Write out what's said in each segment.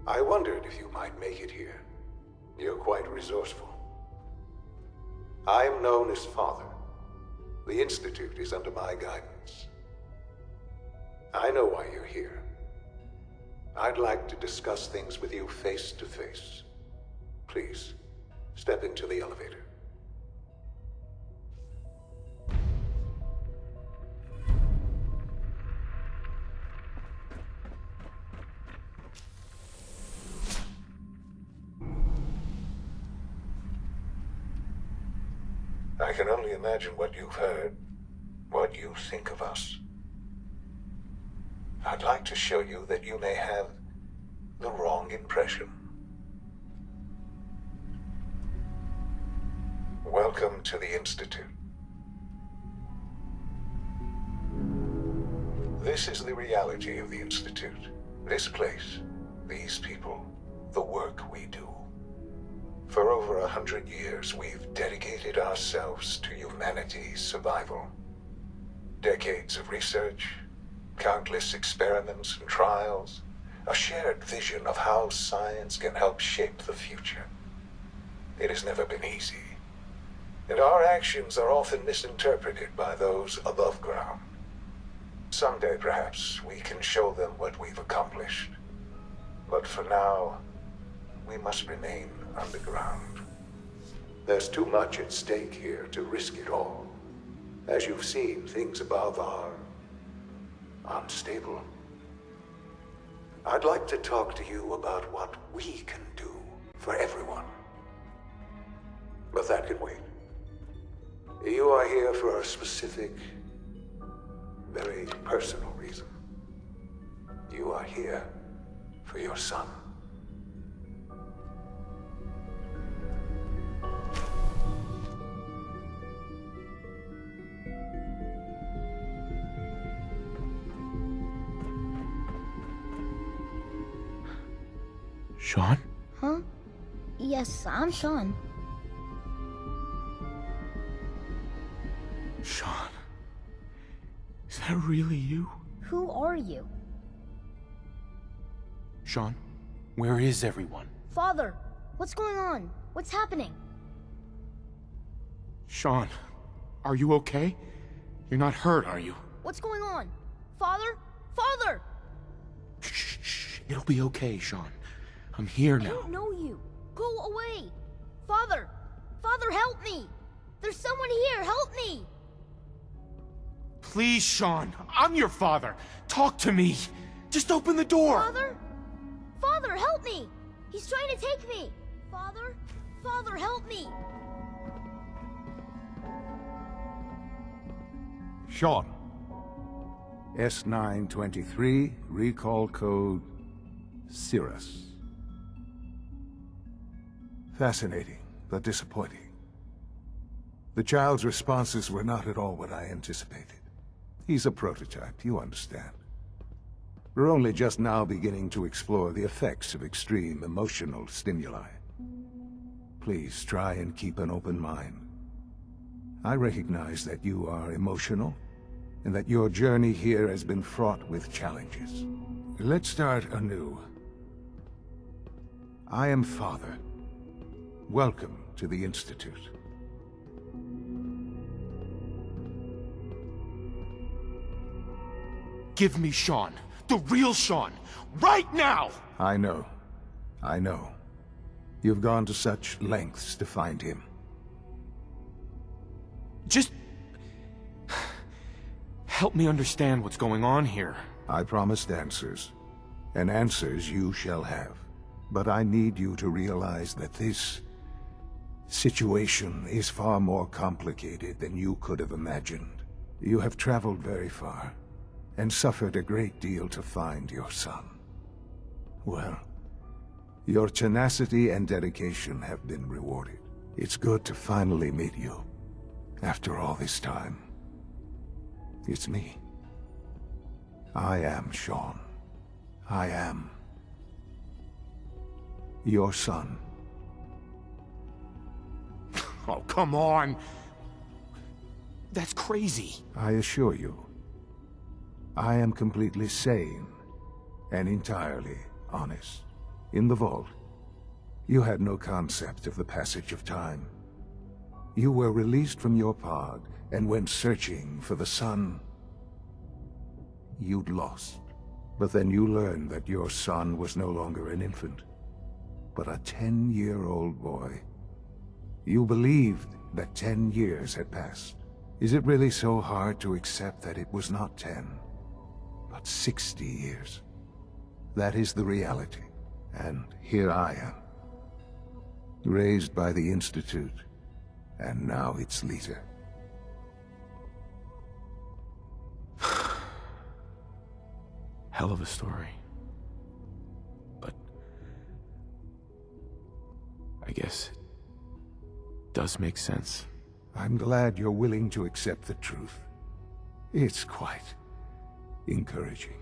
I wondered if you might make it here. You're quite resourceful. I am known as Father. The Institute is under my guidance. I know why you're here. I'd like to discuss things with you face to face. Please, step into the elevator. I can only imagine what you've heard, what you think of us. I'd like to show you that you may have the wrong impression. Welcome to the Institute. This is the reality of the Institute. This place, these people, the work we do. For over 100 years, we've dedicated ourselves to humanity's survival. Decades of research, countless experiments and trials, a shared vision of how science can help shape the future. It has never been easy, and our actions are often misinterpreted by those above ground. Someday, perhaps, we can show them what we've accomplished. But for now, we must remain underground. There's too much at stake here to risk it all. As you've seen, things above are unstable. I'd like to talk to you about what we can do for everyone. But that can wait. You are here for a specific, very personal reason. You are here for your son. Sean? Huh? Yes, I'm Sean. Sean? Is that really you? Who are you? Sean, where is everyone? Father, what's going on? What's happening? Sean, are you okay? You're not hurt, are you? What's going on? Father? Father! Shh. It'll be okay, Sean. I'm here I now. don't know you. Go away. Father! Father, help me! There's someone here, help me! Please, Sean. I'm your father. Talk to me. Just open the door. Father? Father, help me! He's trying to take me! Father? Father, help me! Sean. S923, recall code Cirrus. Fascinating, but disappointing. The child's responses were not at all what I anticipated. He's a prototype, you understand. We're only just now beginning to explore the effects of extreme emotional stimuli. Please try and keep an open mind. I recognize that you are emotional, and that your journey here has been fraught with challenges. Let's start anew. I am Father. Welcome to the Institute. Give me Sean. The real Sean. Right now! I know. I know. You've gone to such lengths to find him. Just... help me understand what's going on here. I promised answers, and answers you shall have. But I need you to realize that this situation is far more complicated than you could have imagined. You have traveled very far, and suffered a great deal to find your son. Well, your tenacity and dedication have been rewarded. It's good to finally meet you, after all this time. It's me. I am Sean. I am your son. Oh, come on. That's crazy. I assure you, I am completely sane and entirely honest. in the vault. You had no concept of the passage of time. You were released from your pod and went searching for the son you'd lost. But then you learned that your son was no longer an infant, but a 10-year-old boy. You believed that 10 years had passed. Is it really so hard to accept that it was not 10, but 60 years? That is the reality, and here I am, raised by the Institute, and now its leader. Hell of a story. But I guess it does make sense. I'm glad you're willing to accept the truth. It's quite encouraging.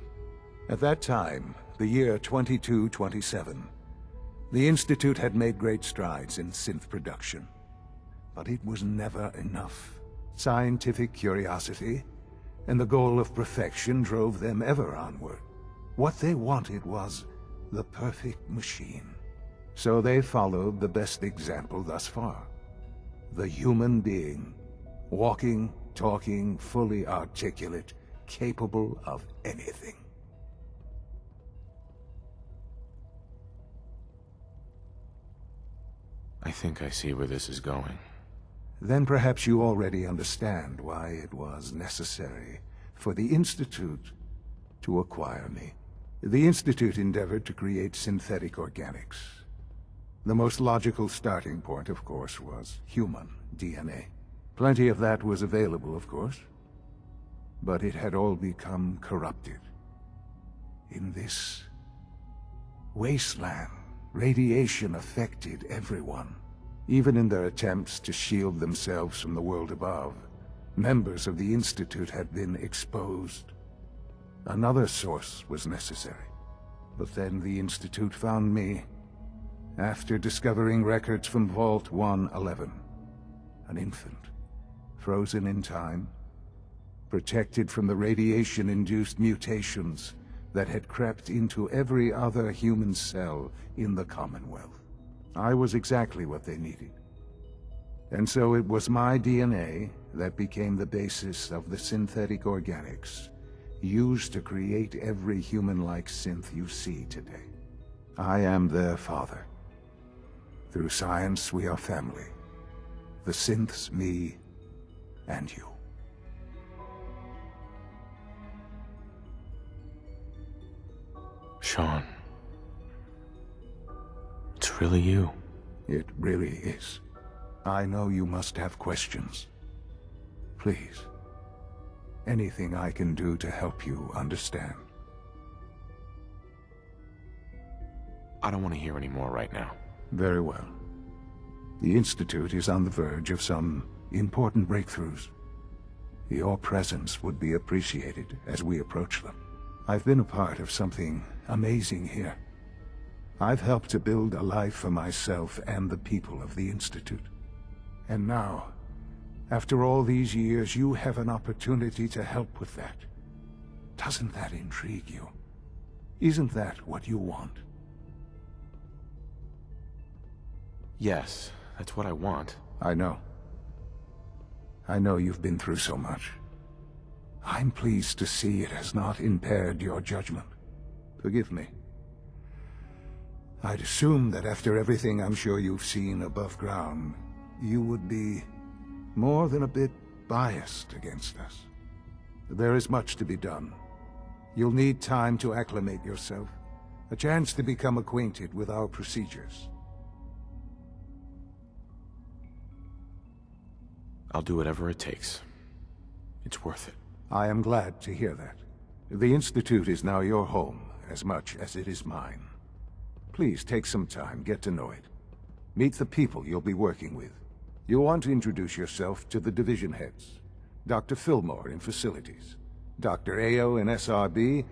At that time, the year 2227, the Institute had made great strides in synth production. But it was never enough. Scientific curiosity and the goal of perfection drove them ever onward. What they wanted was the perfect machine. So they followed the best example thus far. The human being, walking, talking, fully articulate, capable of anything. I think I see where this is going. Then perhaps you already understand why it was necessary for the Institute to acquire me. The Institute endeavored to create synthetic organics. The most logical starting point, of course, was human DNA. Plenty of that was available, of course, but it had all become corrupted. In this wasteland, radiation affected everyone. Even in their attempts to shield themselves from the world above, members of the Institute had been exposed. Another source was necessary. But then the Institute found me, after discovering records from Vault 111. An infant, frozen in time, protected from the radiation-induced mutations that had crept into every other human cell in the Commonwealth. I was exactly what they needed. And so it was my DNA that became the basis of the synthetic organics used to create every human-like synth you see today. I am their father. Through science, we are family. The synths, me, and you. Sean. It's really you. It really is. I know you must have questions. Please. Anything I can do to help you understand. I don't want to hear any more right now. Very well. The Institute is on the verge of some important breakthroughs. Your presence would be appreciated as we approach them. I've been a part of something amazing here. I've helped to build a life for myself and the people of the Institute. And now, after all these years, you have an opportunity to help with that. Doesn't that intrigue you? Isn't that what you want? Yes, that's what I want. I know. I know you've been through so much. I'm pleased to see it has not impaired your judgment. Forgive me. I'd assume that after everything I'm sure you've seen above ground, you would be more than a bit biased against us. There is much to be done. You'll need time to acclimate yourself, a chance to become acquainted with our procedures. I'll do whatever it takes. It's worth it. I am glad to hear that. The Institute is now your home, as much as it is mine. Please take some time, get to know it. Meet the people you'll be working with. You'll want to introduce yourself to the division heads. Dr. Fillmore in Facilities, Dr. Ayo in SRB,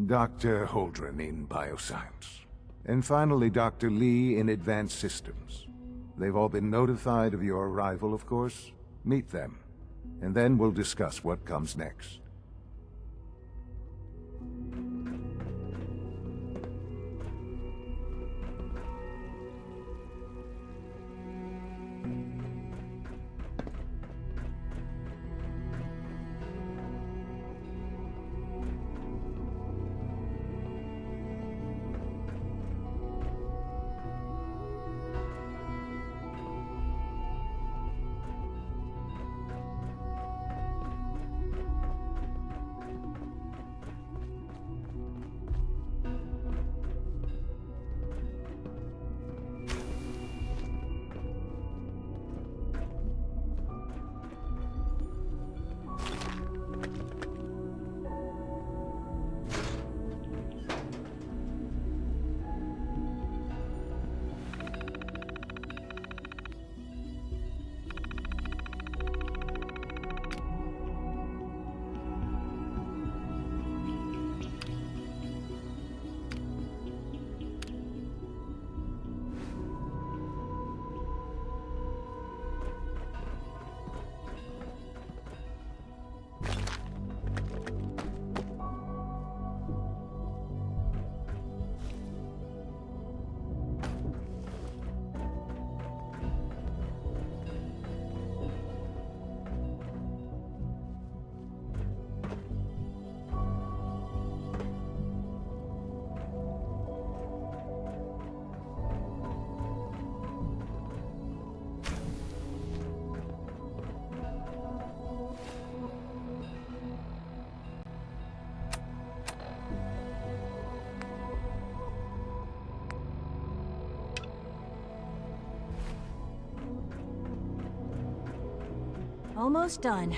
Dr. Holdren in Bioscience, and finally Dr. Lee in Advanced Systems. They've all been notified of your arrival, of course. Meet them, and then we'll discuss what comes next. Almost done.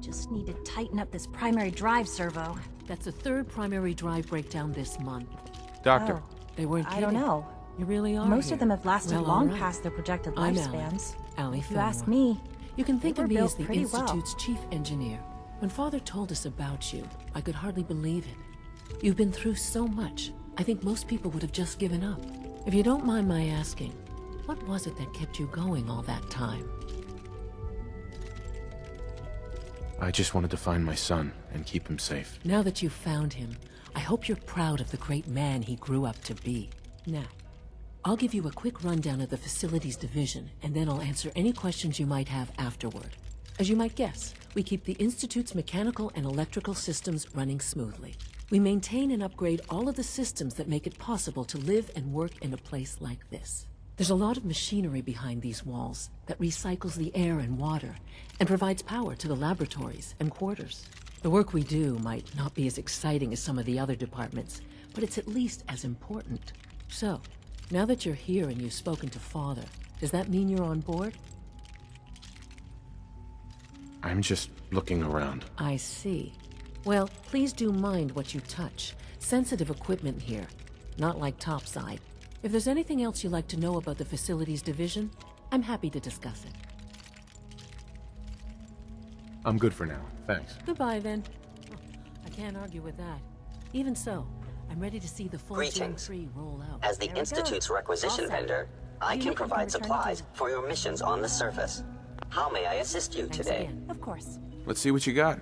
Just need to tighten up this primary drive servo. That's the third primary drive breakdown this month. Doctor. Oh, They weren't kidding. I don't know. You really are Most here. of them have lasted Well, long all right. past their projected I'm lifespans. Allie If you ask Fenimore. me, You can think they of were me as built the pretty well. Institute's chief engineer. When Father told us about you, I could hardly believe it. You've been through so much, I think most people would have just given up. If you don't mind my asking, what was it that kept you going all that time? I just wanted to find my son and keep him safe. Now that you've found him, I hope you're proud of the great man he grew up to be. Now, I'll give you a quick rundown of the Facilities Division, and then I'll answer any questions you might have afterward. As you might guess, we keep the Institute's mechanical and electrical systems running smoothly. We maintain and upgrade all of the systems that make it possible to live and work in a place like this. There's a lot of machinery behind these walls that recycles the air and water and provides power to the laboratories and quarters. The work we do might not be as exciting as some of the other departments, but it's at least as important. So, now that you're here and you've spoken to Father, does that mean you're on board? I'm just looking around. I see. Well, please do mind what you touch. Sensitive equipment here, not like topside. If there's anything else you'd like to know about the Facilities Division, I'm happy to discuss it. I'm good for now, thanks. Goodbye, then. I can't argue with that. Even so, I'm ready to see the full Gen Greetings. 3 roll out. As the There we go. Institute's requisition All set. vendor, I You can know, provide return to supplies duty. for your missions on the surface. How may I assist you Thanks today? again. Of course. Let's see what you got.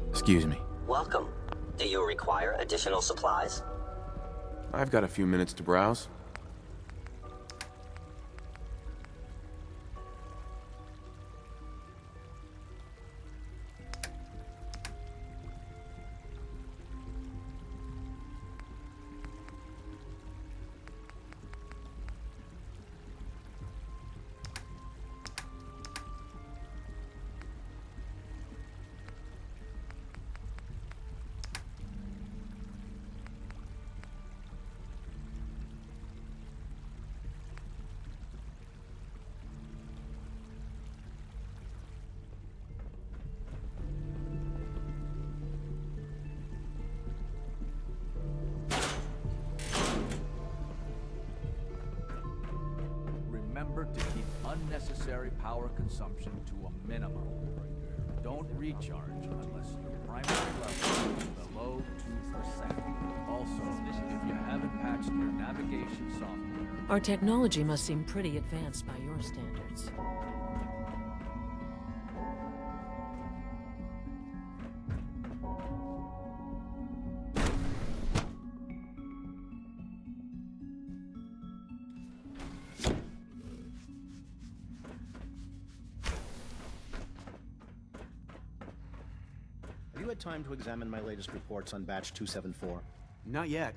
Excuse me. Welcome. Do you require additional supplies? I've got a few minutes to browse. Remember to keep unnecessary power consumption to a minimum. Don't recharge unless your primary level is below 2%. Also, if you haven't patched your navigation software, Our technology must seem pretty advanced by your standards. Have you had time to examine my latest reports on Batch 274? Not yet.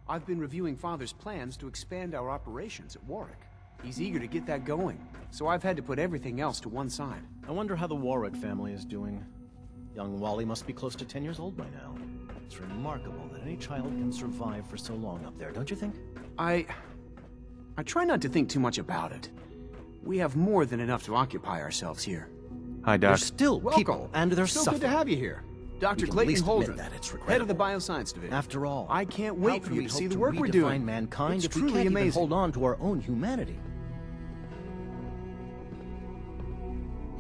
I've been reviewing Father's plans to expand our operations at Warwick. He's eager to get that going, so I've had to put everything else to one side. I wonder how the Warwick family is doing. Young Wally must be close to 10 years old by now. It's remarkable that any child can survive for so long up there, don't you think? I try not to think too much about it. We have more than enough to occupy ourselves here. Hi, Doc. There's still Welcome. people, and they're so suffering. good to have you here. Dr. We can at Clayton least admit Holdren, that it's head of the regrettable. Bioscience Division. After all, I can't how wait can for you we to see hope the work we're redefine doing. mankind It's if we truly can't even amazing. hold on to our own humanity?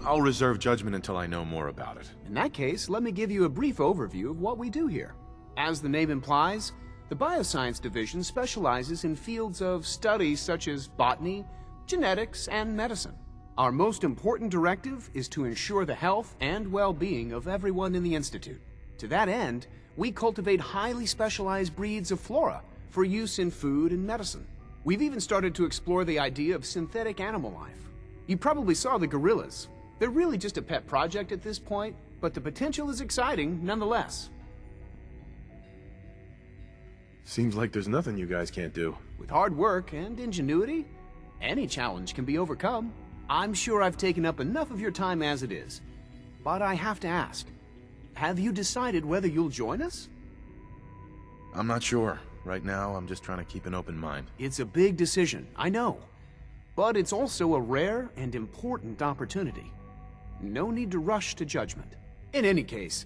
I'll reserve judgment until I know more about it. In that case, let me give you a brief overview of what we do here. As the name implies, the Bioscience Division specializes in fields of studies such as botany, genetics, and medicine. Our most important directive is to ensure the health and well-being of everyone in the Institute. To that end, we cultivate highly specialized breeds of flora for use in food and medicine. We've even started to explore the idea of synthetic animal life. You probably saw the gorillas. They're really just a pet project at this point, but the potential is exciting nonetheless. Seems like there's nothing you guys can't do. With hard work and ingenuity, any challenge can be overcome. I'm sure I've taken up enough of your time as it is, but I have to ask, have you decided whether you'll join us? I'm not sure. Right now, I'm just trying to keep an open mind. It's a big decision, I know, but it's also a rare and important opportunity. No need to rush to judgment. In any case,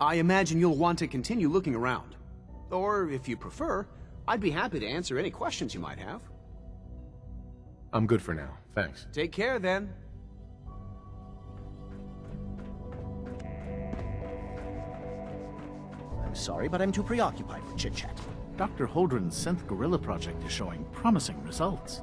I imagine you'll want to continue looking around. Or, if you prefer, I'd be happy to answer any questions you might have. I'm good for now. Thanks. Take care, then. I'm sorry, but I'm too preoccupied for chit-chat. Dr. Holdren's synth gorilla project is showing promising results.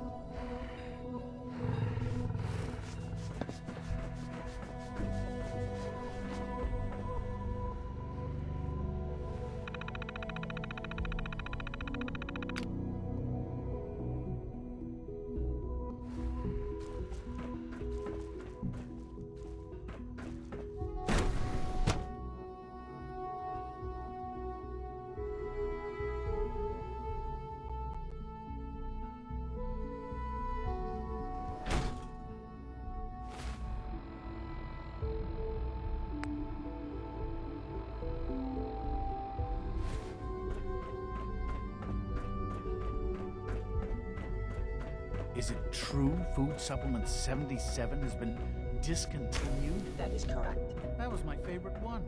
Is it true Food Supplement 77 has been discontinued? That is correct. That was my favorite one.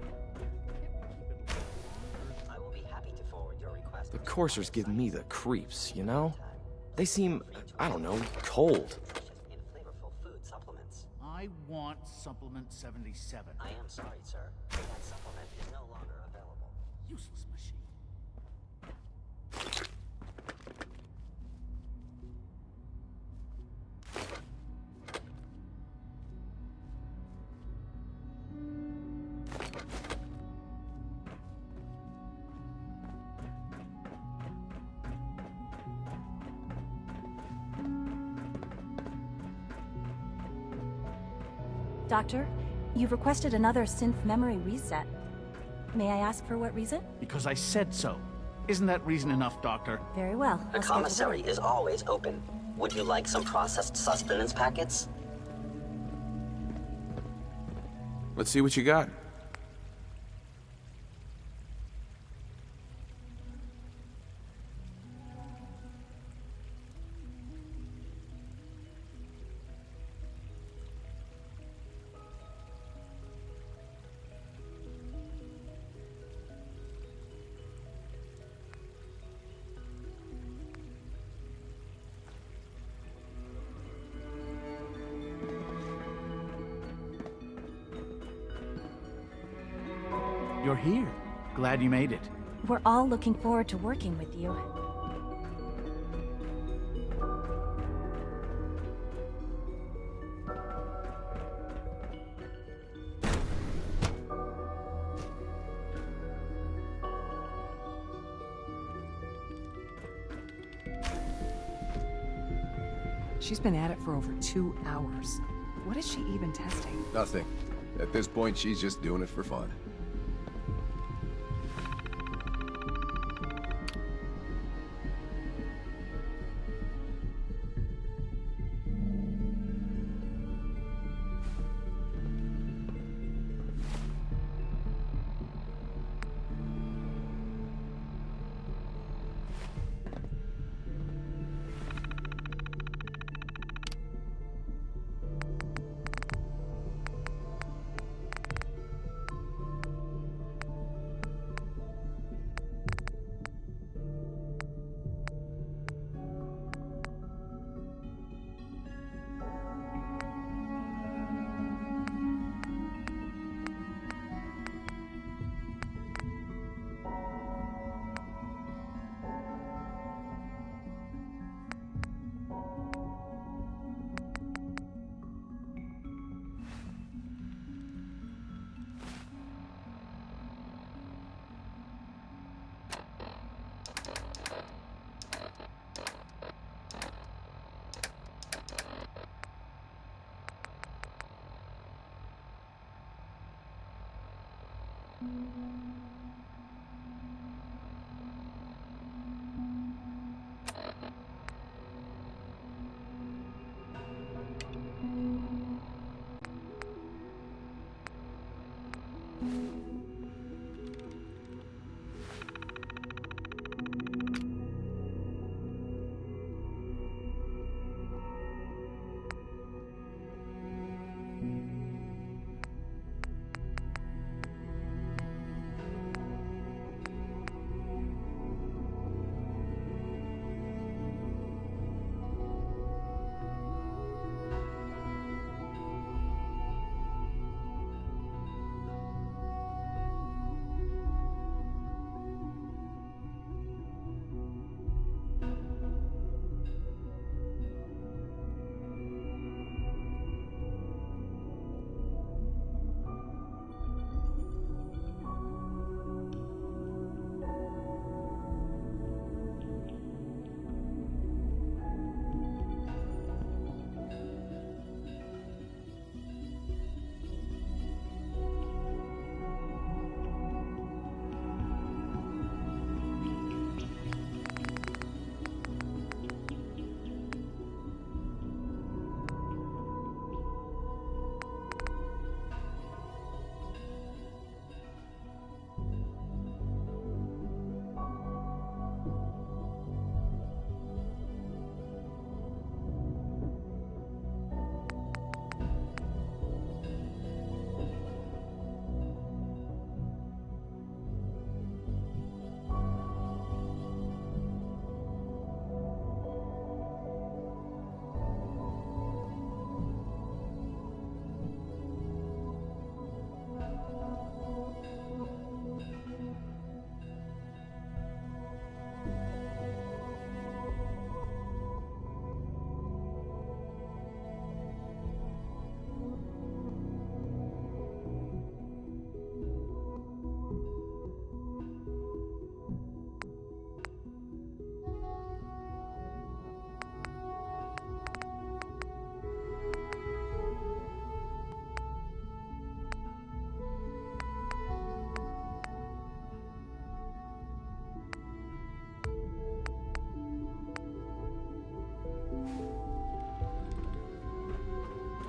I will be happy to forward your request. The coursers give me the creeps, you know? They seem, I don't know, cold. In flavorful food supplements. I want Supplement 77. I am sorry, sir. That supplement is no longer available. Useless machine. Doctor, you've requested another synth memory reset. May I ask for what reason? Because I said so. Isn't that reason enough, Doctor? Very well. The I'll schedule commissary it. is always open. Would you like some processed sustenance packets? Let's see what you got. You're here. Glad you made it. We're all looking forward to working with you. She's been at it for over 2 hours. What is she even testing? Nothing. At this point, she's just doing it for fun.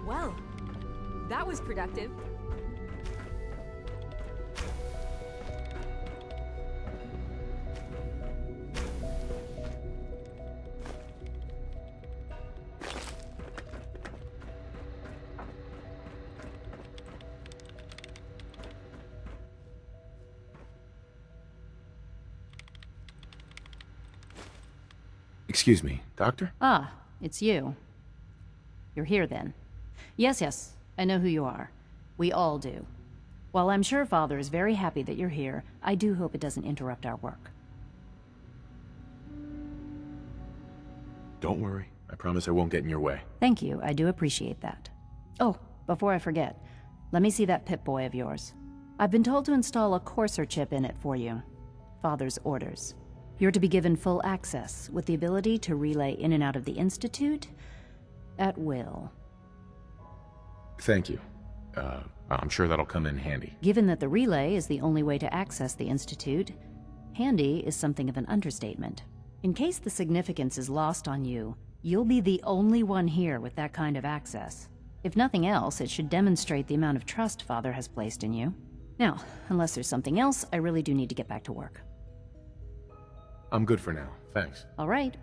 Well, that was productive. Excuse me, Doctor? Ah, it's you. You're here then. Yes, I know who you are. We all do. While I'm sure Father is very happy that you're here, I do hope it doesn't interrupt our work. Don't worry. I promise I won't get in your way. Thank you, I do appreciate that. Oh, before I forget, let me see that Pip-Boy of yours. I've been told to install a Courser chip in it for you. Father's orders. You're to be given full access, with the ability to relay in and out of the Institute at will. Thank you. I'm sure that'll come in handy. Given that the relay is the only way to access the Institute, handy is something of an understatement. In case the significance is lost on you, you'll be the only one here with that kind of access. If nothing else, it should demonstrate the amount of trust Father has placed in you. Now, unless there's something else, I really do need to get back to work. I'm good for now. Thanks. All right.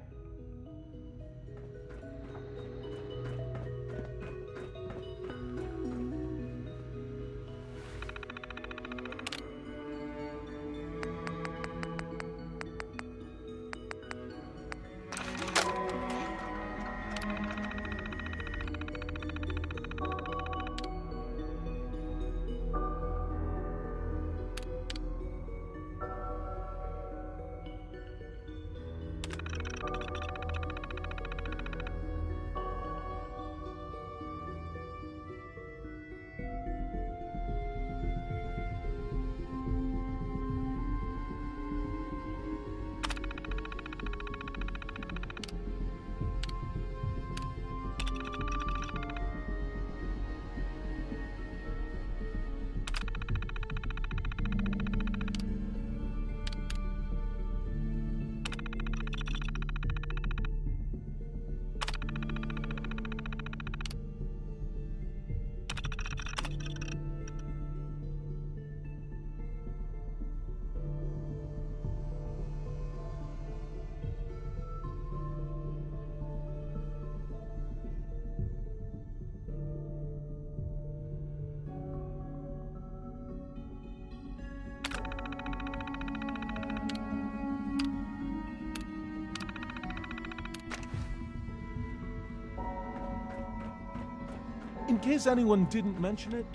In case anyone didn't mention it,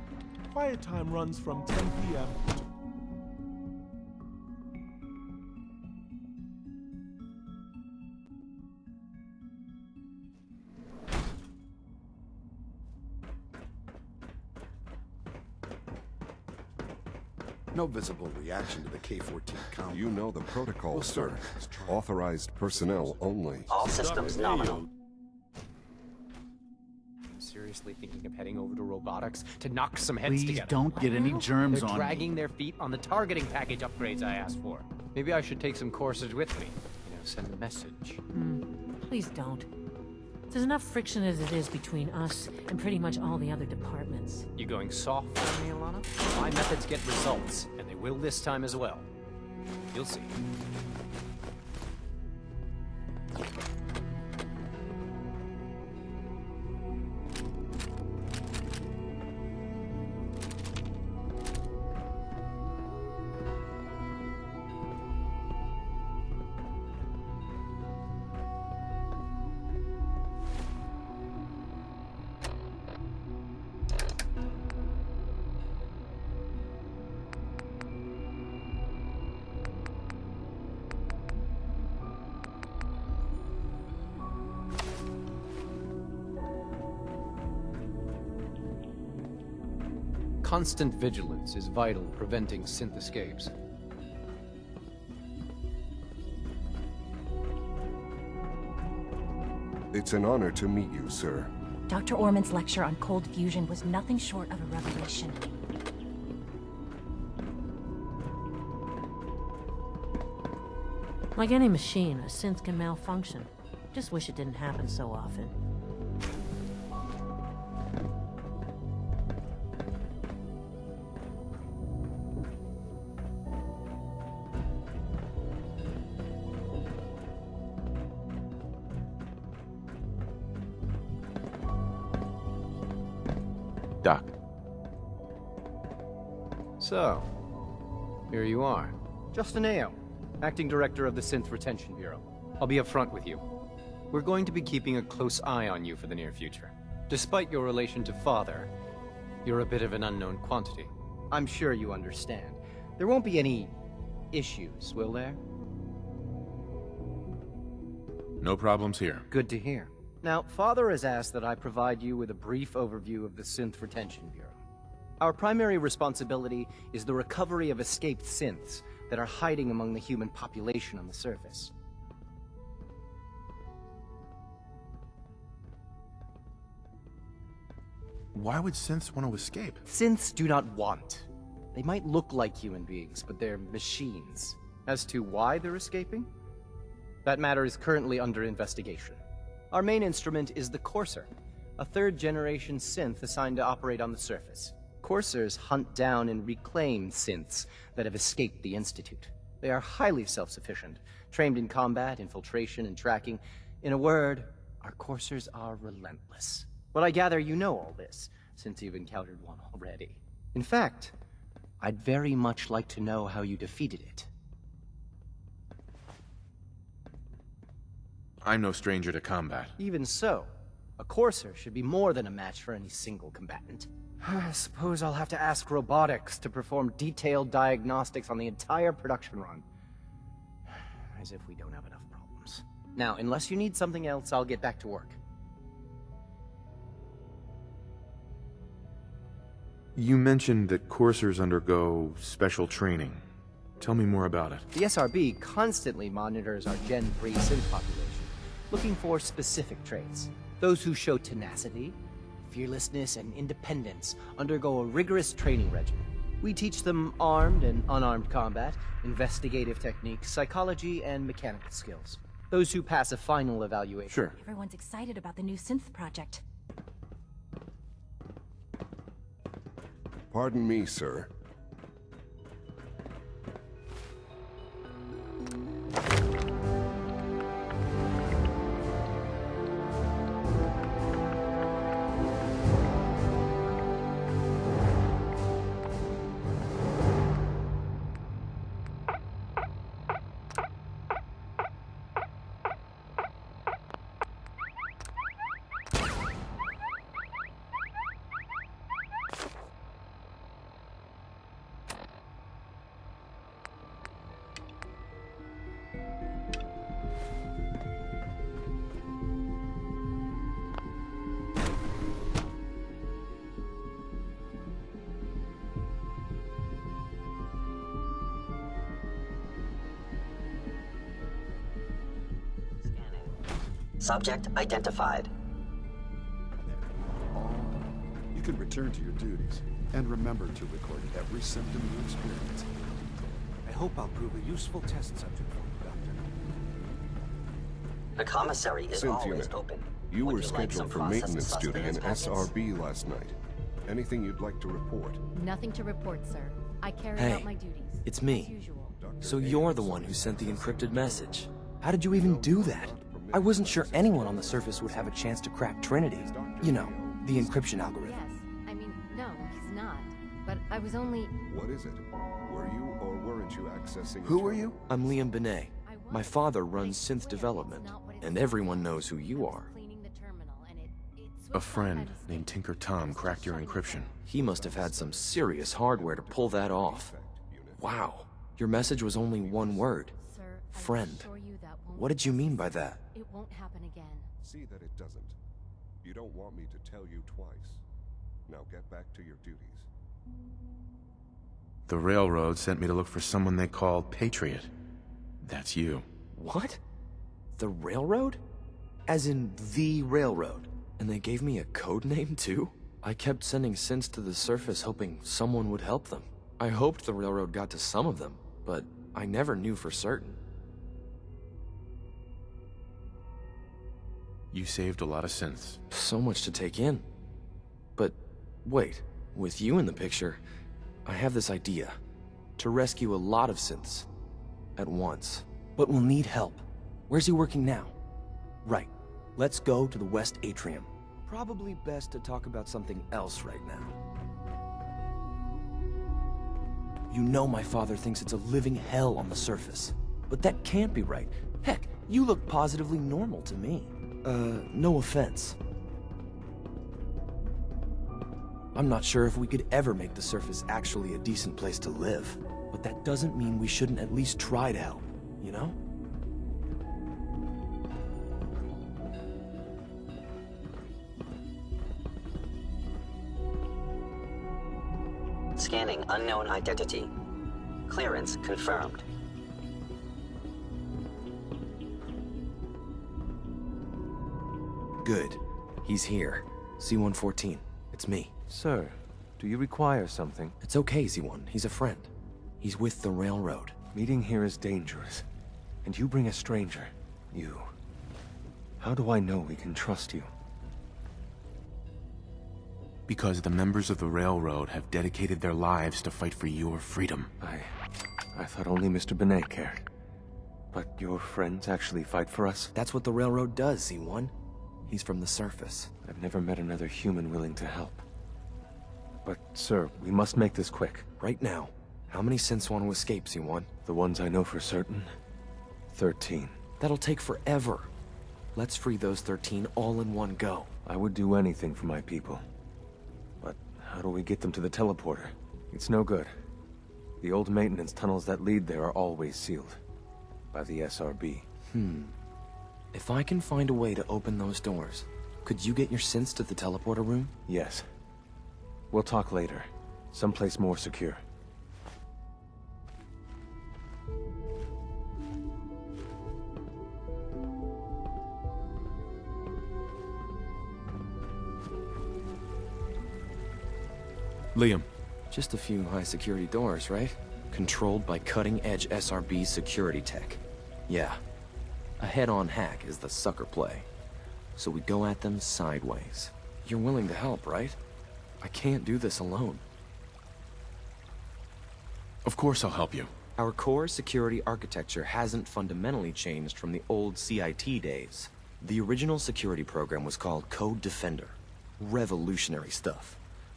quiet time runs from 10 p.m. to... No visible reaction to the K-14 count. You know the protocol, sir. Authorized personnel only. All systems nominal. Seriously thinking of heading over to robotics to knock some heads Please together. don't get any germs They're on dragging their feet on the targeting package upgrades I asked for. Maybe I should take some courses with me. You know, send a message. Please don't. There's enough friction as it is between us and pretty much all the other departments. You going soft on me, Alana? My methods get results, and they will this time as well. You'll see. Constant vigilance is vital preventing synth escapes. It's an honor to meet you, sir. Dr. Orman's lecture on cold fusion was nothing short of a revelation. Like any machine, a synth can malfunction. Just wish it didn't happen so often. Doc. So, here you are. Justin Ayo, Acting Director of the Synth Retention Bureau. I'll be upfront with you. We're going to be keeping a close eye on you for the near future. Despite your relation to Father, you're a bit of an unknown quantity. I'm sure you understand. There won't be any issues, will there? No problems here. Good to hear. Now, Father has asked that I provide you with a brief overview of the Synth Retention Bureau. Our primary responsibility is the recovery of escaped synths that are hiding among the human population on the surface. Why would synths want to escape? Synths do not want. They might look like human beings, but they're machines. As to why they're escaping? That matter is currently under investigation. Our main instrument is the Courser, a third-generation synth assigned to operate on the surface. Coursers hunt down and reclaim synths that have escaped the Institute. They are highly self-sufficient, trained in combat, infiltration, and tracking. In a word, our Coursers are relentless. But I gather you know all this, since you've encountered one already. In fact, I'd very much like to know how you defeated it. I'm no stranger to combat. Even so, a Courser should be more than a match for any single combatant. I suppose I'll have to ask robotics to perform detailed diagnostics on the entire production run. As if we don't have enough problems. Now, unless you need something else, I'll get back to work. You mentioned that coursers undergo special training. Tell me more about it. The SRB constantly monitors our Gen 3 synth population, looking for specific traits. Those who show tenacity, fearlessness, and independence undergo a rigorous training regimen. We teach them armed and unarmed combat, investigative techniques, psychology, and mechanical skills. Those who pass a final evaluation. Sure. Everyone's excited about the new synth project. Pardon me, sir. Subject identified. You can return to your duties, and remember to record every symptom you experience. I hope I'll prove a useful test subject for you, Doctor. The commissary is always Cynthia, open. you Would were like some scheduled for processed maintenance duty in sustenance packets? SRB last night. Anything you'd like to report? Nothing to report, sir. I carried Hey, out my duties. it's as me. usual. So you're the one who sent the encrypted message. How did you even do that? I wasn't sure anyone on the surface would have a chance to crack Trinity. You know, the encryption algorithm. Yes. I mean, no, he's not. But I was only... What is it? Were you or weren't you accessing... Who are you? I'm Liam Benet. My father runs synth development, and everyone knows who you are. A friend named Tinker Tom cracked your encryption. He must have had some serious hardware to pull that off. Wow. Your message was only one word. Sir, friend. I assure you that won't What did you mean by that? It won't happen again. See that it doesn't. You don't want me to tell you twice. Now get back to your duties. The Railroad sent me to look for someone they called Patriot. That's you. What? The Railroad? As in the Railroad? And they gave me a code name too? I kept sending synths to the surface hoping someone would help them. I hoped the Railroad got to some of them, but I never knew for certain. You saved a lot of synths. So much to take in. But wait, with you in the picture, I have this idea. To rescue a lot of synths. At once. But we'll need help. Where's he working now? Right. Let's go to the West Atrium. Probably best to talk about something else right now. You know my father thinks it's a living hell on the surface. But that can't be right. Heck, you look positively normal to me. No offense. I'm not sure if we could ever make the surface actually a decent place to live. But that doesn't mean we shouldn't at least try to help, you know? Scanning unknown identity. Clearance confirmed. Good. He's here. C-114. It's me. Sir, do you require something? It's okay, Z1. He's a friend. He's with the Railroad. Meeting here is dangerous. And you bring a stranger. You. How do I know we can trust you? Because the members of the Railroad have dedicated their lives to fight for your freedom. I thought only Mr. Benet cared. But your friends actually fight for us? That's what the Railroad does, Z1. He's from the surface. I've never met another human willing to help. But, sir, we must make this quick. Right now. How many synths want to escape, Z1? The ones I know for certain. 13. That'll take forever. Let's free those 13 all in one go. I would do anything for my people. But how do we get them to the teleporter? It's no good. The old maintenance tunnels that lead there are always sealed. By the SRB. If I can find a way to open those doors, could you get your synths to the teleporter room? Yes. We'll talk later. Someplace more secure. Liam. Just a few high-security doors, right? Controlled by cutting-edge SRB security tech. Yeah. A head-on hack is the sucker play. So we go at them sideways. You're willing to help, right? I can't do this alone. Of course I'll help you. Our core security architecture hasn't fundamentally changed from the old CIT days. The original security program was called Code Defender. Revolutionary stuff.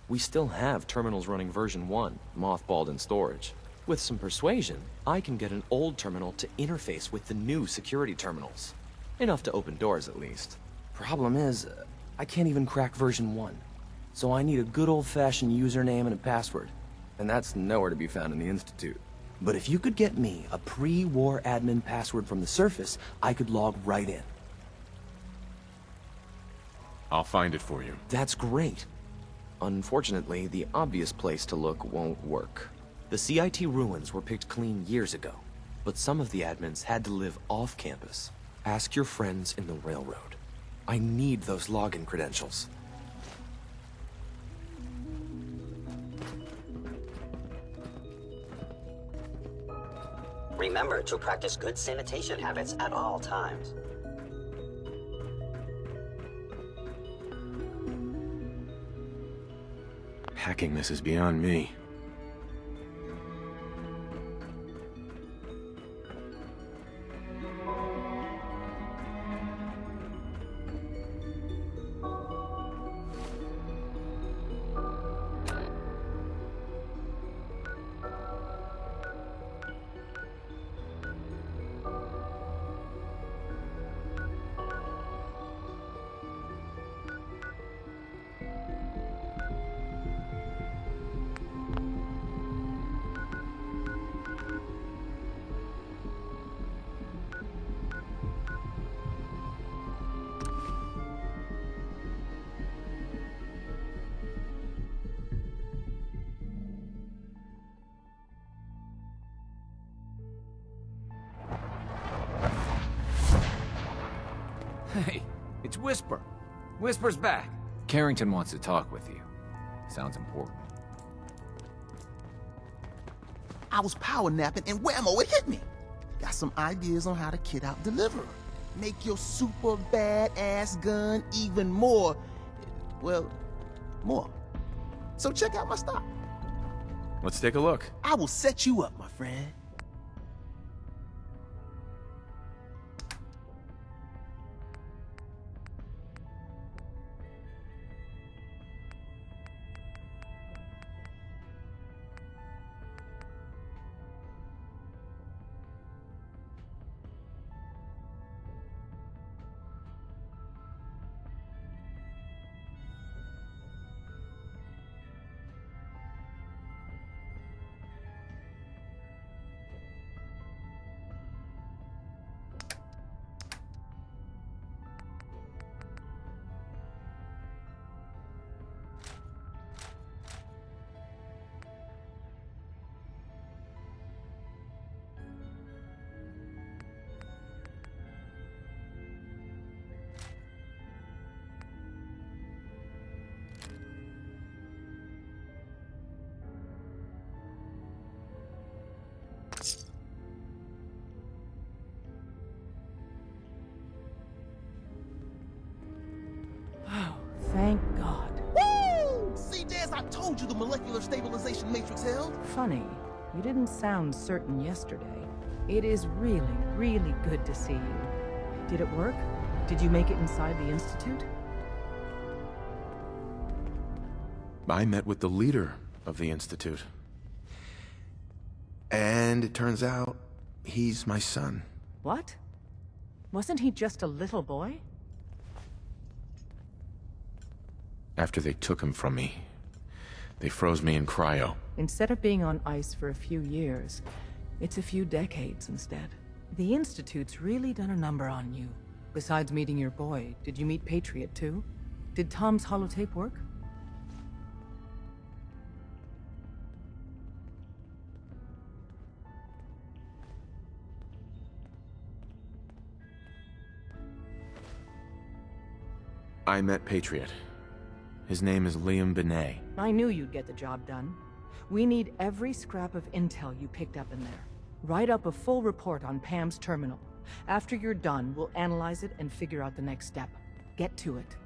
We still have terminals running version 1, mothballed in storage. With some persuasion, I can get an old terminal to interface with the new security terminals. Enough to open doors, at least. Problem is, I can't even crack version 1. So I need a good old-fashioned username and a password. And that's nowhere to be found in the Institute. But if you could get me a pre-war admin password from the surface, I could log right in. I'll find it for you. That's great. Unfortunately, the obvious place to look won't work. The CIT ruins were picked clean years ago, but some of the admins had to live off campus. Ask your friends in the Railroad. I need those login credentials. Remember to practice good sanitation habits at all times. Hacking this is beyond me. Hey, it's Whisper. Whisper's back. Carrington wants to talk with you. Sounds important. I was power napping and whammo, it hit me. Got some ideas on how to kit out Deliverer. Make your super badass gun even more, well, more. So check out my stock. Let's take a look. I will set you up, my friend. Thank God. Woo! See, Jazz, I told you the molecular stabilization matrix held. Funny, you didn't sound certain yesterday. It is really, really good to see you. Did it work? Did you make it inside the Institute? I met with the leader of the Institute. And it turns out, he's my son. What? Wasn't he just a little boy? After they took him from me, they froze me in cryo. Instead of being on ice for a few years, it's a few decades instead. The Institute's really done a number on you. Besides meeting your boy, did you meet Patriot too? Did Tom's holotape work? I met Patriot. His name is Liam Benet. I knew you'd get the job done. We need every scrap of intel you picked up in there. Write up a full report on Pam's terminal. After you're done, we'll analyze it and figure out the next step. Get to it.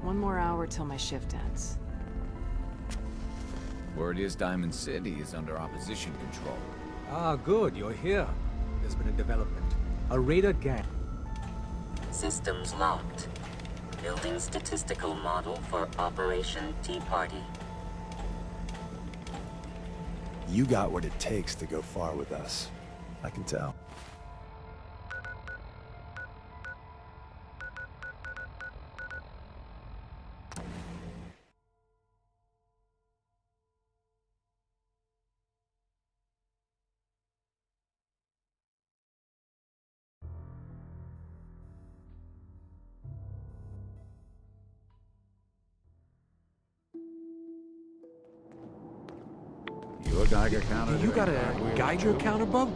One more hour till my shift ends. Word is Diamond City is under opposition control. Ah, good, you're here. There's been a development. A raider gang. Systems locked. Building statistical model for Operation Tea Party. You got what it takes to go far with us. I can tell. Your Geiger counter. You got a Geiger counter, bub?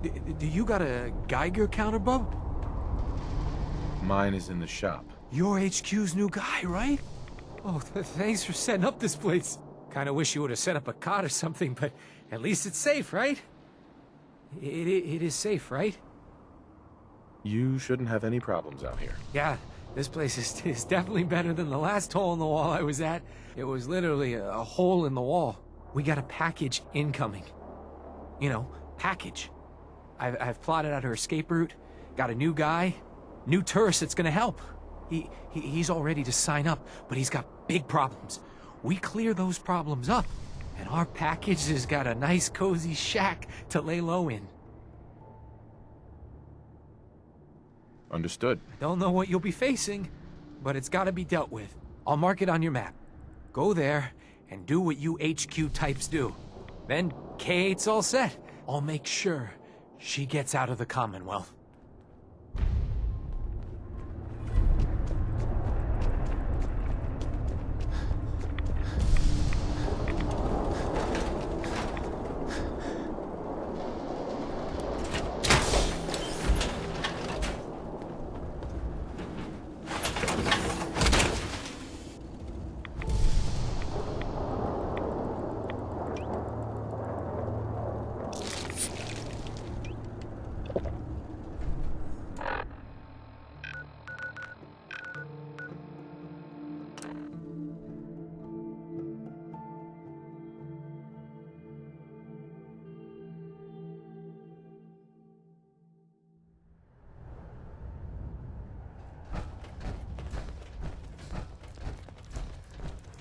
Do you got a Geiger counter, bub? Mine is in the shop. You're HQ's new guy, right? Oh, thanks for setting up this place. Kinda wish you would've set up a cot or something, but at least it's safe, right? It is safe, right? You shouldn't have any problems out here. Yeah, this place is definitely better than the last hole in the wall I was at. It was literally a hole in the wall. We got a package incoming. You know, package. I've plotted out her escape route, got a new guy, new tourist that's gonna help. He's all ready to sign up, but he's got big problems. We clear those problems up, and our package has got a nice cozy shack to lay low in. Understood. Don't know what you'll be facing, but it's gotta be dealt with. I'll mark it on your map. Go there and do what you HQ types do. Then K8's all set. I'll make sure she gets out of the Commonwealth.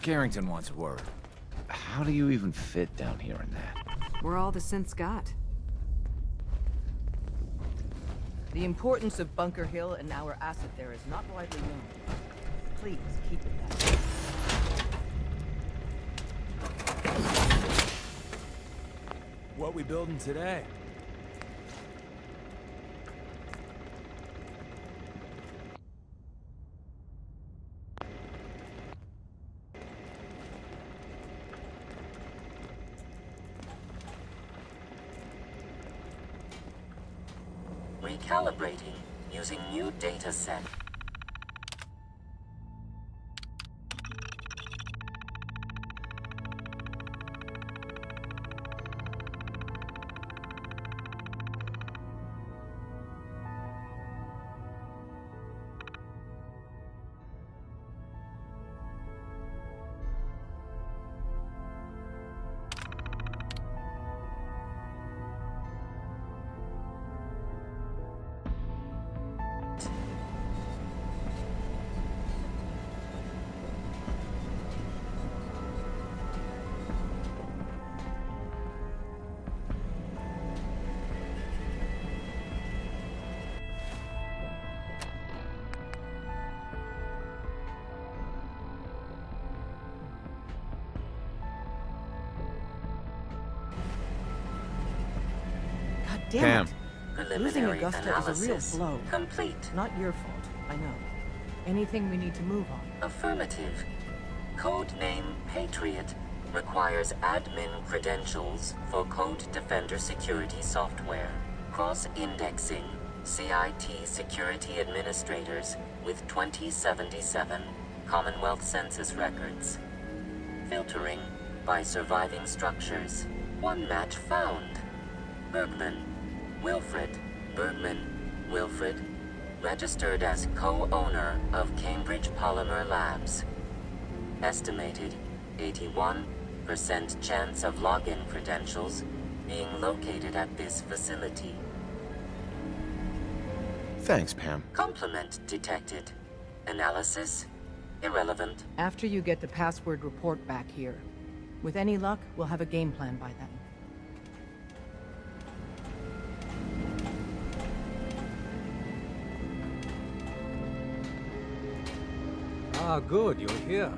Carrington wants word. How do you even fit down here in that? We're all the synths got. The importance of Bunker Hill and our asset there is not widely known. Please keep it that way. What we building today? Recalibrating using new data set. Damn it. Preliminary Losing Augusta analysis is a real blow. complete. Not your fault, I know. Anything we need to move on? Affirmative. Codename Patriot requires admin credentials for Code Defender security software. Cross-indexing CIT security administrators with 2077 Commonwealth Census records. Filtering by surviving structures. One match found. Bergman. Wilfred. Bergman. Wilfred. Registered as co-owner of Cambridge Polymer Labs. Estimated 81% chance of login credentials being located at this facility. Thanks, Pam. Complement detected. Analysis irrelevant. After you get the password report back here. With any luck, we'll have a game plan by then. Ah, good, you're here.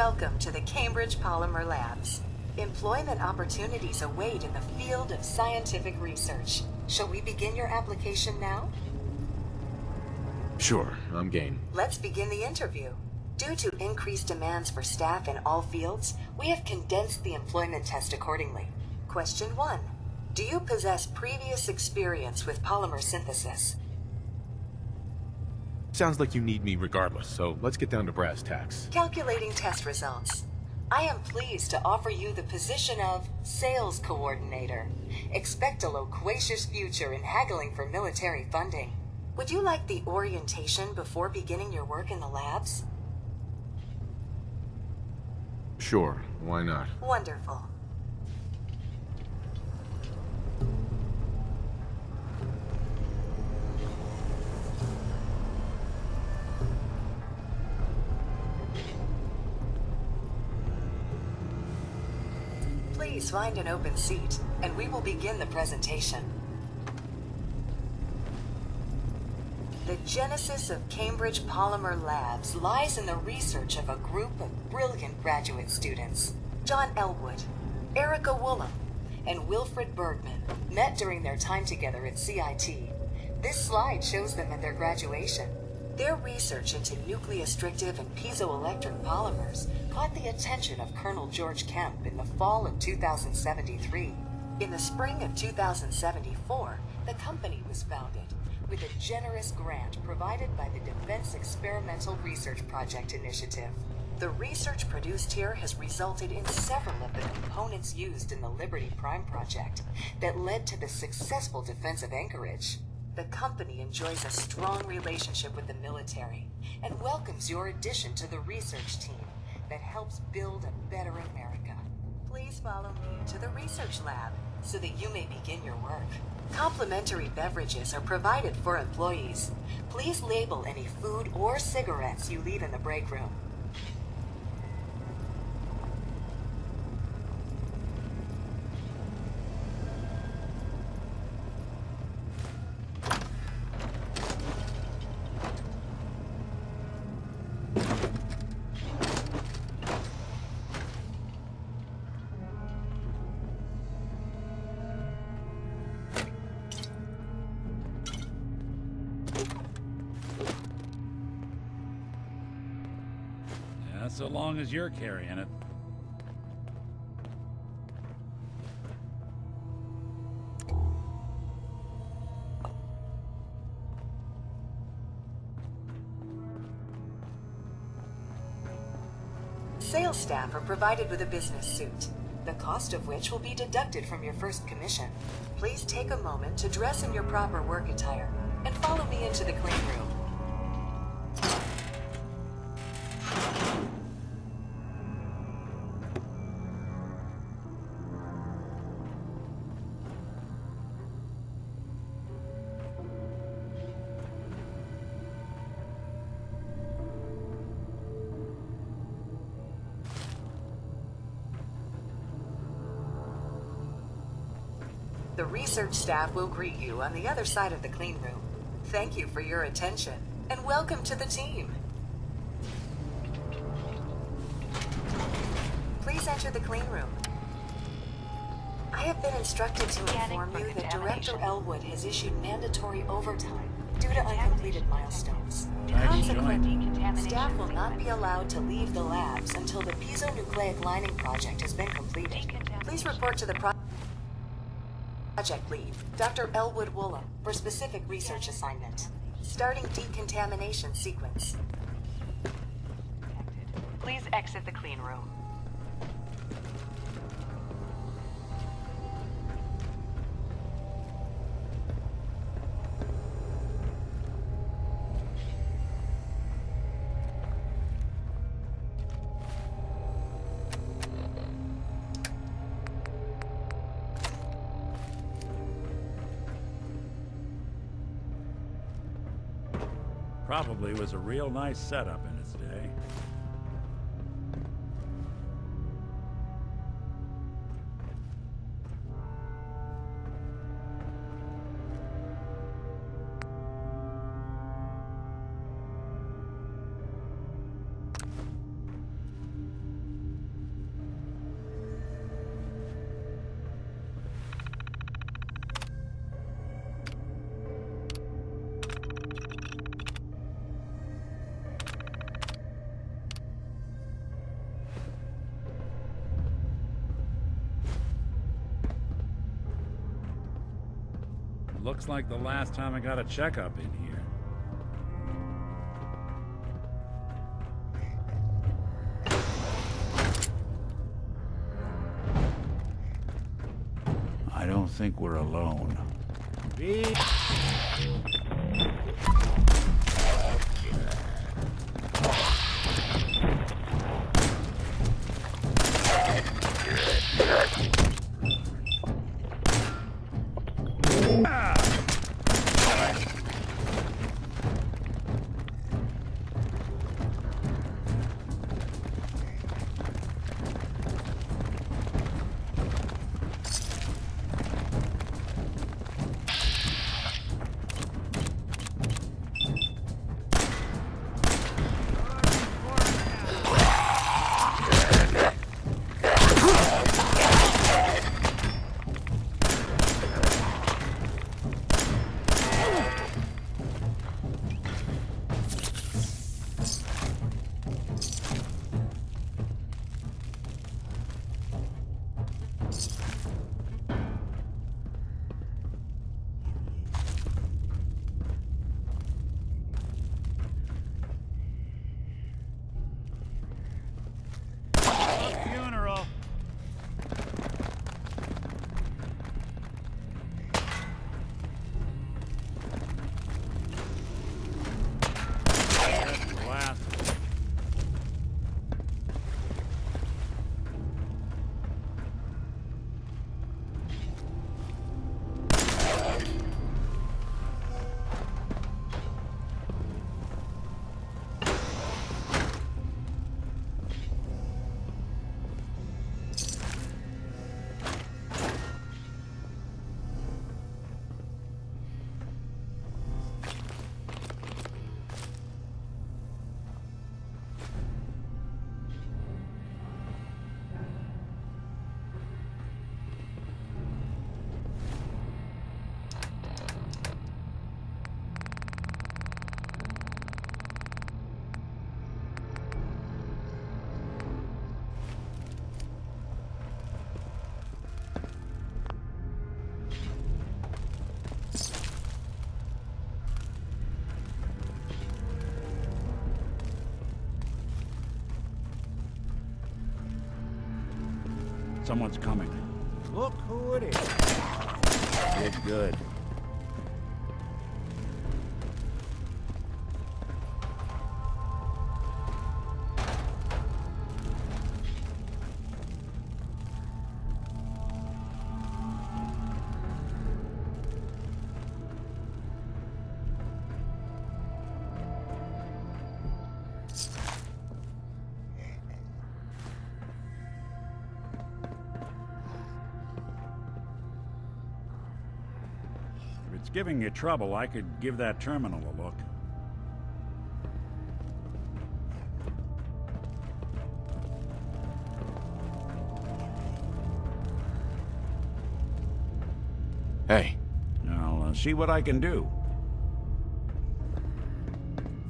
Welcome to the Cambridge Polymer Labs. Employment opportunities await in the field of scientific research. Shall we begin your application now? Sure, I'm game. Let's begin the interview. Due to increased demands for staff in all fields, we have condensed the employment test accordingly. Question 1. Do you possess previous experience with polymer synthesis? Sounds like you need me regardless, so let's get down to brass tacks. Calculating test results. I am pleased to offer you the position of Sales Coordinator. Expect a loquacious future in haggling for military funding. Would you like the orientation before beginning your work in the labs? Sure, why not? Wonderful. Please find an open seat, and we will begin the presentation. The genesis of Cambridge Polymer Labs lies in the research of a group of brilliant graduate students. John Elwood, Erica Woolham, and Wilfred Bergman met during their time together at CIT. This slide shows them at their graduation. Their research into nucleostrictive and piezoelectric polymers caught the attention of Colonel George Kemp in the fall of 2073. In the spring of 2074, the company was founded, with a generous grant provided by the Defense Experimental Research Project Initiative. The research produced here has resulted in several of the components used in the Liberty Prime project that led to the successful defense of Anchorage. The company enjoys a strong relationship with the military and welcomes your addition to the research team that helps build a better America. Please follow me to the research lab so that you may begin your work. Complimentary beverages are provided for employees. Please label any food or cigarettes you leave in the break room. So long as you're carrying it. Sales staff are provided with a business suit, the cost of which will be deducted from your first commission. Please take a moment to dress in your proper work attire and follow me into the clean room. The research staff will greet you on the other side of the clean room. Thank you for your attention, and welcome to the team. Please enter the clean room. I have been instructed to inform you that Director Elwood has issued mandatory overtime due to uncompleted milestones. Consequently, staff will not be allowed to leave the labs until the piezonucleic lining project has been completed. Please report to the project lead, Dr. Elwood Woolham, for specific research assignment. Starting decontamination sequence. Please exit the clean room. Probably was a real nice setup in its day. looks like the last time I got a checkup in here. I don't think we're alone. Someone's coming. Look who it is. Good, good. If it's giving you trouble, I could give that terminal a look. Hey. I'll see what I can do.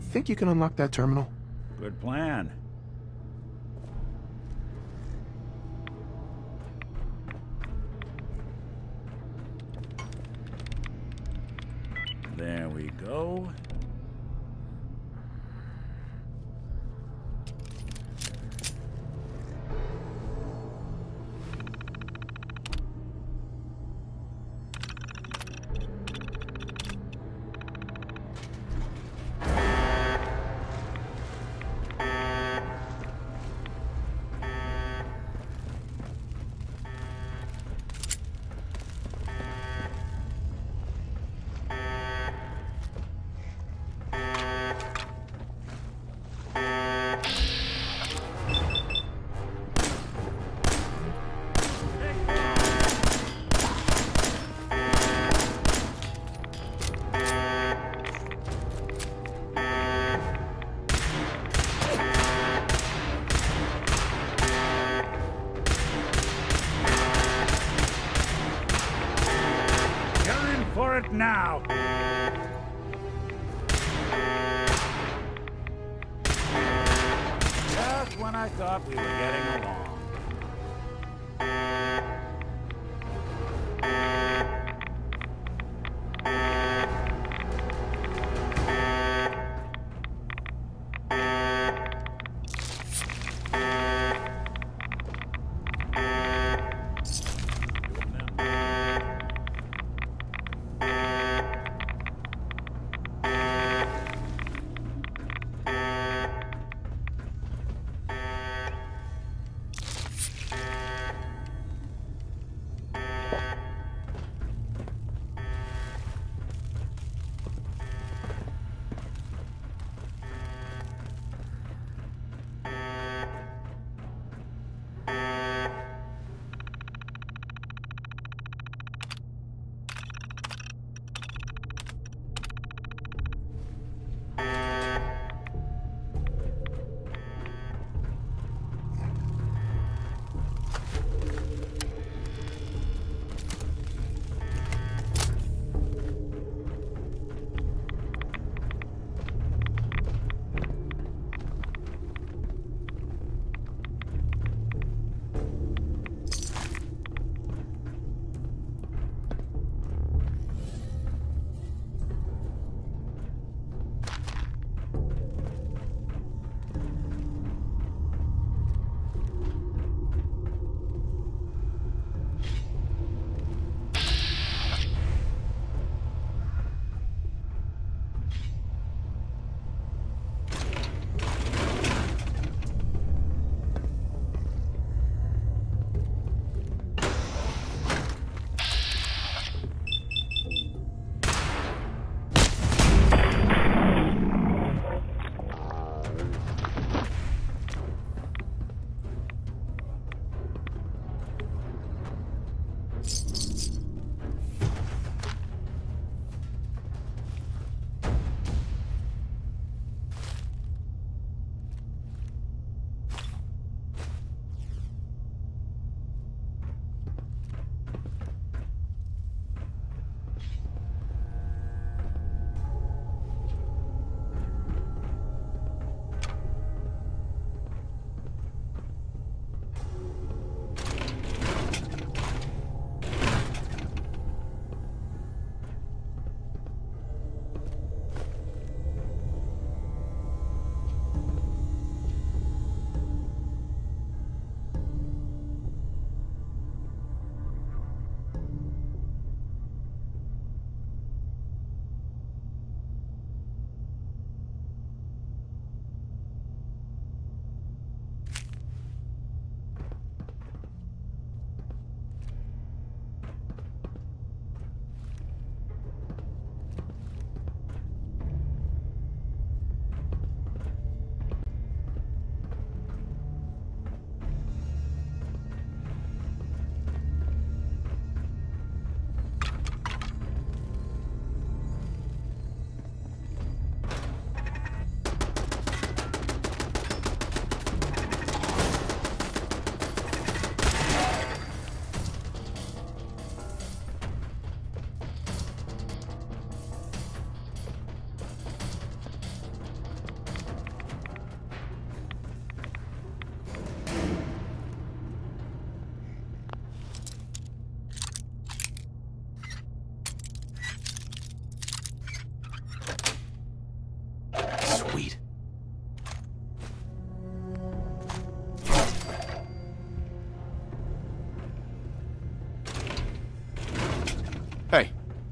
Think you can unlock that terminal? Good plan. There we go. For it now. Just when I thought we were getting along.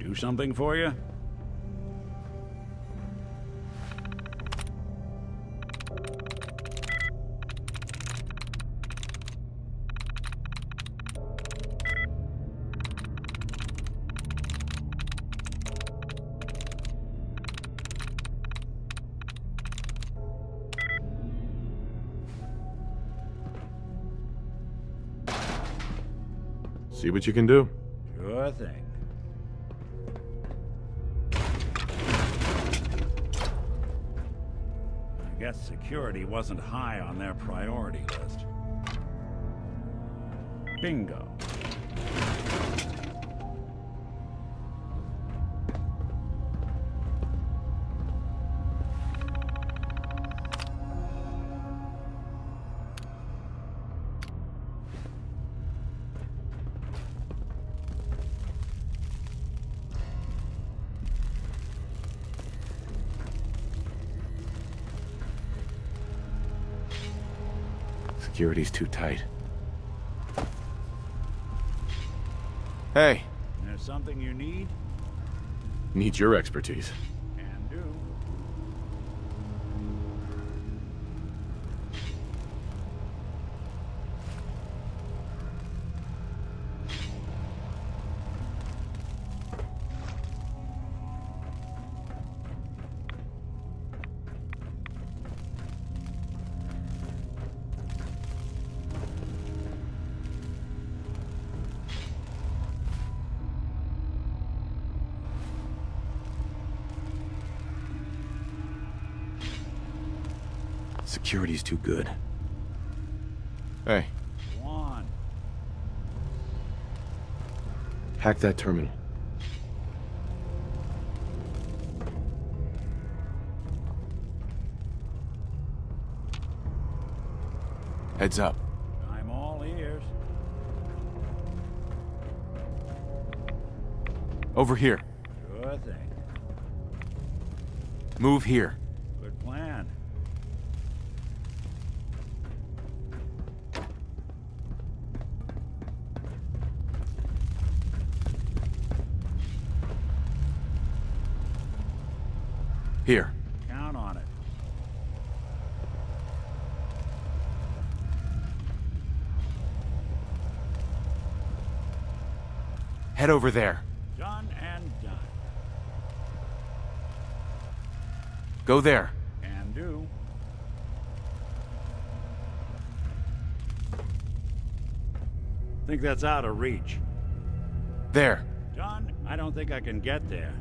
Do something for you? See what you can do. Sure thing. I guess security wasn't high on their priority list. Bingo. Security's too tight. Hey, There's something you need? need your expertise. Can do. Security's too good. Hey, Go on. hack that terminal. Heads up. I'm all ears. Over here. Sure thing. Move here. Good plan. Here. Count on it. Head over there. Done and done. Go there. Can do. Think that's out of reach. There. John, I don't think I can get there.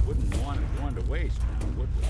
Wouldn't want it going to waste now, would we?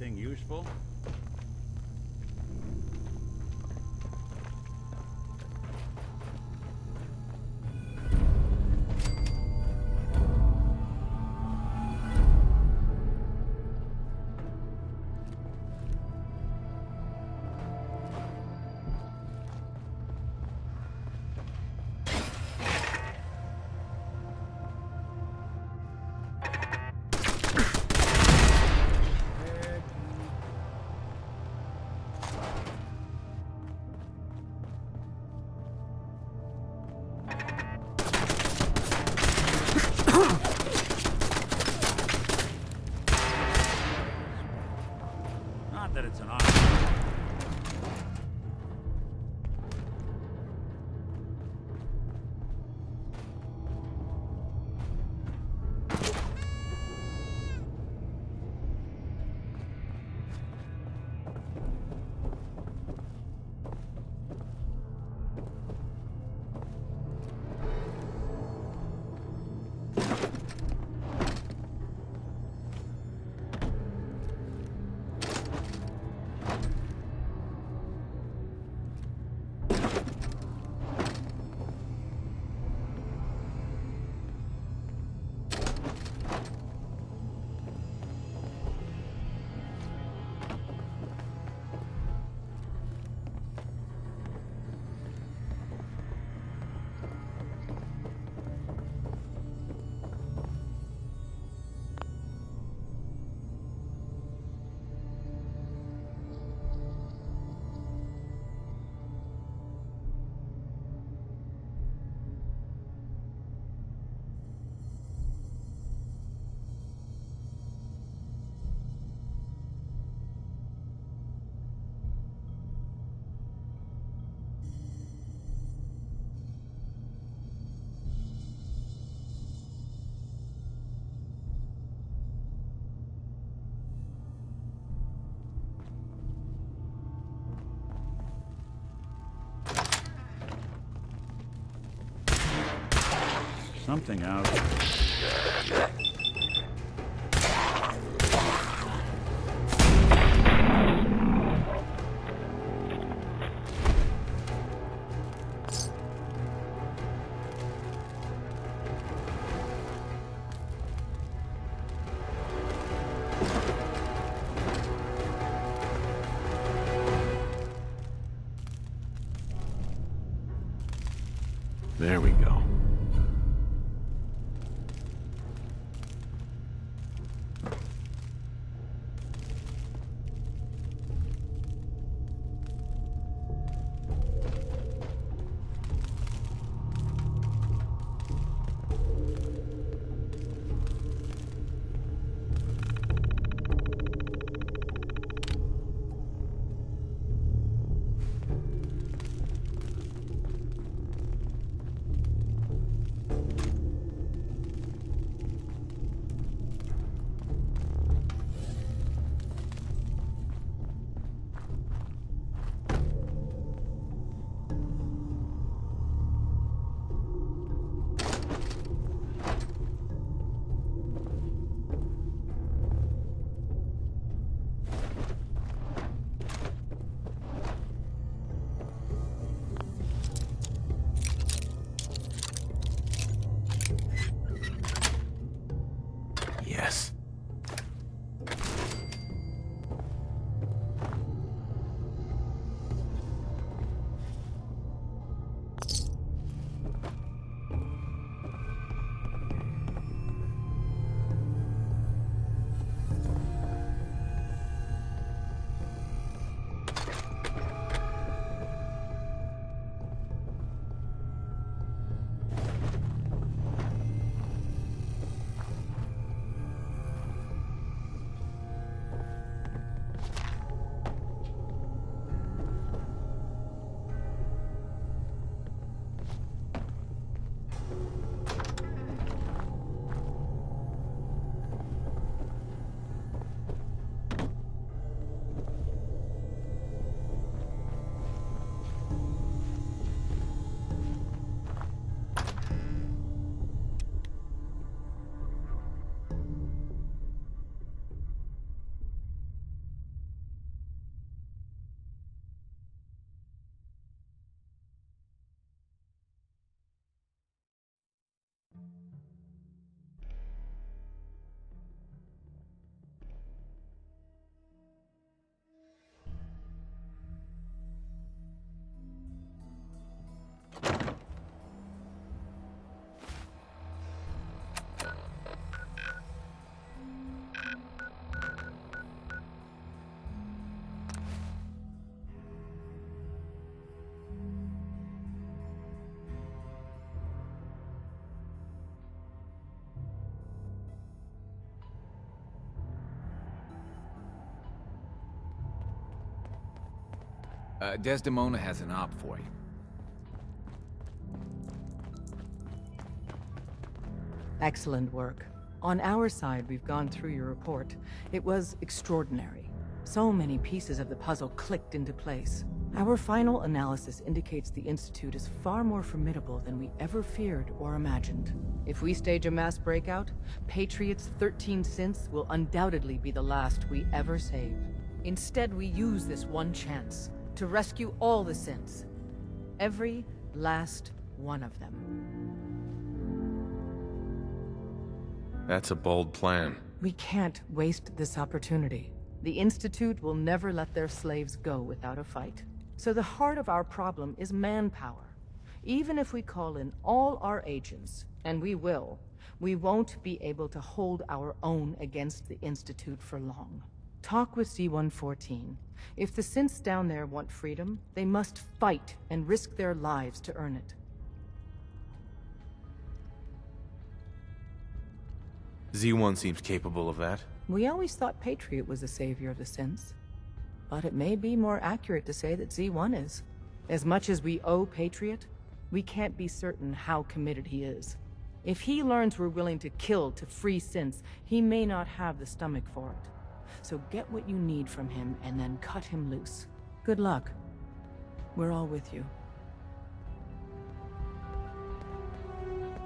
anything useful? Not that it's an option. Something out. There we go. Desdemona has an op for you. Excellent work. On our side, we've gone through your report. It was extraordinary. So many pieces of the puzzle clicked into place. Our final analysis indicates the Institute is far more formidable than we ever feared or imagined. If we stage a mass breakout, Patriot's 13 synths will undoubtedly be the last we ever save. Instead, we use this one chance to rescue all the synths. Every last one of them. That's a bold plan. We can't waste this opportunity. The Institute will never let their slaves go without a fight. So the heart of our problem is manpower. Even if we call in all our agents, and we will, we won't be able to hold our own against the Institute for long. Talk with Z-114. If the synths down there want freedom, they must fight and risk their lives to earn it. Z1 seems capable of that. We always thought Patriot was the savior of the synths. But it may be more accurate to say that Z1 is. As much as we owe Patriot, we can't be certain how committed he is. If he learns we're willing to kill to free synths, he may not have the stomach for it. So get what you need from him and then cut him loose. Good luck. We're all with you.